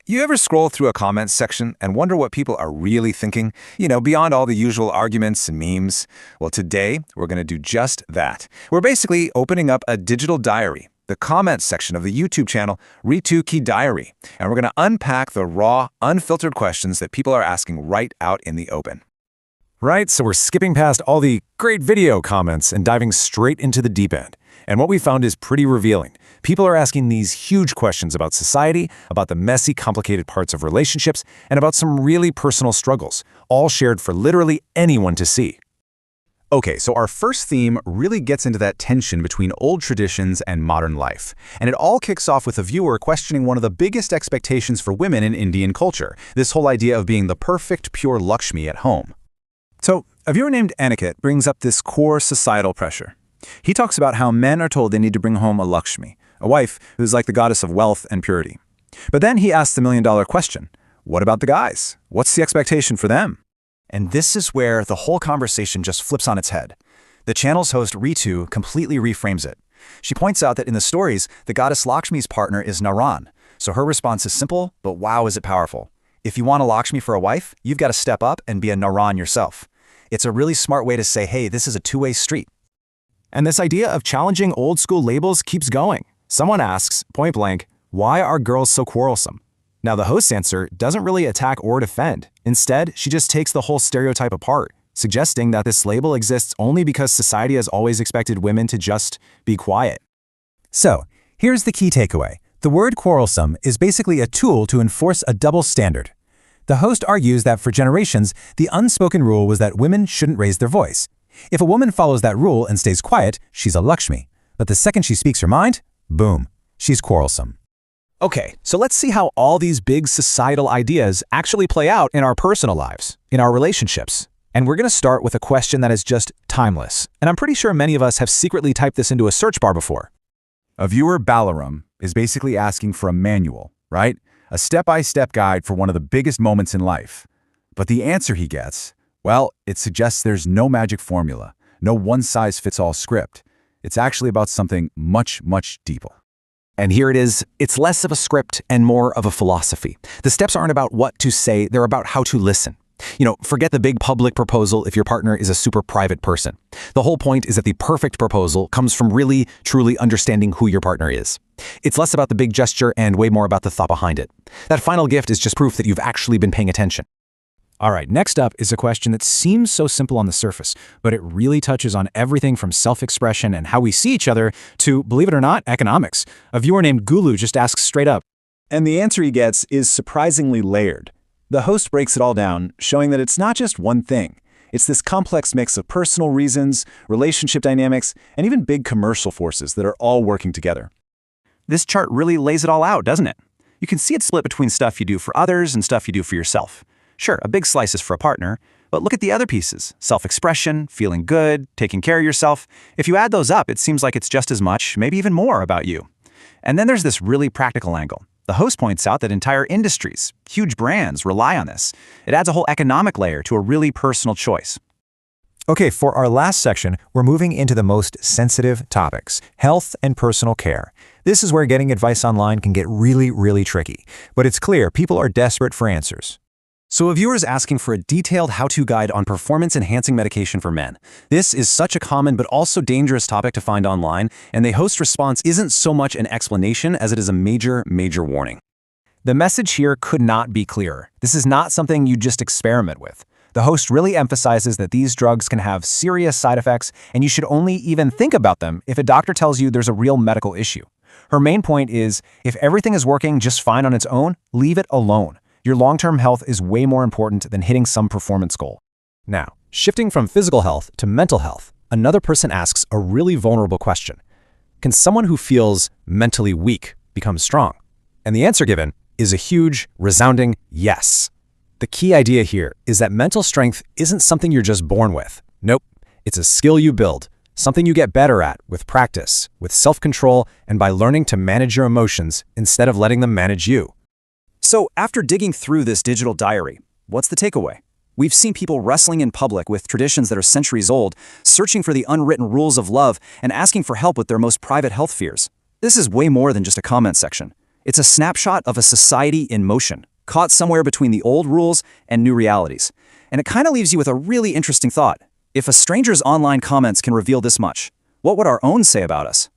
You ever scroll through a comments section and wonder what people are really thinking? Beyond all the usual arguments and memes? Well, today, we're going to do just that. We're basically opening up a digital diary, the comments section of the YouTube channel Ritu Ki Diary, and we're going to unpack the raw, unfiltered questions that people are asking right out in the open. Right, so we're skipping past all the great video comments and diving straight into the deep end. And what we found is pretty revealing. People are asking these huge questions about society, about the messy, complicated parts of relationships, and about some really personal struggles, all shared for literally anyone to see. Okay, so our first theme really gets into that tension between old traditions and modern life. And it all kicks off with a viewer questioning one of the biggest expectations for women in Indian culture, this whole idea of being the perfect, pure Lakshmi at home. So, a viewer named Aniket brings up this core societal pressure. He talks about how men are told they need to bring home a Lakshmi, a wife who's like the goddess of wealth and purity. But then he asks the million-dollar question, what about the guys? What's the expectation for them? And this is where the whole conversation just flips on its head. The channel's host, Ritu, completely reframes it. She points out that in the stories, the goddess Lakshmi's partner is Naran. So her response is simple, but wow is it powerful. If you want a Lakshmi for a wife, you've got to step up and be a Naran yourself. It's a really smart way to say, hey, this is a two-way street. And this idea of challenging old-school labels keeps going. Someone asks, point blank, why are girls so quarrelsome? Now, the host's answer doesn't really attack or defend. Instead, she just takes the whole stereotype apart, suggesting that this label exists only because society has always expected women to just be quiet. So, here's the key takeaway. The word quarrelsome is basically a tool to enforce a double standard. The host argues that for generations, the unspoken rule was that women shouldn't raise their voice. If a woman follows that rule and stays quiet, she's a Lakshmi. But the second she speaks her mind, boom, she's quarrelsome. Okay, so let's see how all these big societal ideas actually play out in our personal lives, in our relationships. And we're going to start with a question that is just timeless. And I'm pretty sure many of us have secretly typed this into a search bar before. A viewer, Balaram, is basically asking for a manual, right? A step-by-step guide for one of the biggest moments in life. But the answer he gets, well, it suggests there's no magic formula, no one-size-fits-all script. It's actually about something much, much deeper. And here it is. It's less of a script and more of a philosophy. The steps aren't about what to say, they're about how to listen. Forget the big public proposal if your partner is a super private person. The whole point is that the perfect proposal comes from really, truly understanding who your partner is. It's less about the big gesture and way more about the thought behind it. That final gift is just proof that you've actually been paying attention. All right, next up is a question that seems so simple on the surface, but it really touches on everything from self-expression and how we see each other to, believe it or not, economics. A viewer named Gulu just asks straight up. And the answer he gets is surprisingly layered. The host breaks it all down, showing that it's not just one thing. It's this complex mix of personal reasons, relationship dynamics, and even big commercial forces that are all working together. This chart really lays it all out, doesn't it? You can see it split between stuff you do for others and stuff you do for yourself. Sure, a big slice is for a partner, but look at the other pieces. Self-expression, feeling good, taking care of yourself. If you add those up, it seems like it's just as much, maybe even more about you. And then there's this really practical angle. The host points out that entire industries, huge brands, rely on this. It adds a whole economic layer to a really personal choice. Okay, for our last section, we're moving into the most sensitive topics, health and personal care. This is where getting advice online can get really, really tricky. But it's clear people are desperate for answers. So a viewer is asking for a detailed how-to guide on performance-enhancing medication for men. This is such a common but also dangerous topic to find online, and the host's response isn't so much an explanation as it is a major, major warning. The message here could not be clearer. This is not something you just experiment with. The host really emphasizes that these drugs can have serious side effects, and you should only even think about them if a doctor tells you there's a real medical issue. Her main point is, if everything is working just fine on its own, leave it alone. Your long-term health is way more important than hitting some performance goal. Now, shifting from physical health to mental health, another person asks a really vulnerable question. Can someone who feels mentally weak become strong? And the answer given is a huge, resounding yes. The key idea here is that mental strength isn't something you're just born with. Nope, it's a skill you build, something you get better at with practice, with self-control, and by learning to manage your emotions instead of letting them manage you. So after digging through this digital diary, what's the takeaway? We've seen people wrestling in public with traditions that are centuries old, searching for the unwritten rules of love, and asking for help with their most private health fears. This is way more than just a comment section. It's a snapshot of a society in motion, caught somewhere between the old rules and new realities. And it kind of leaves you with a really interesting thought. If a stranger's online comments can reveal this much, what would our own say about us?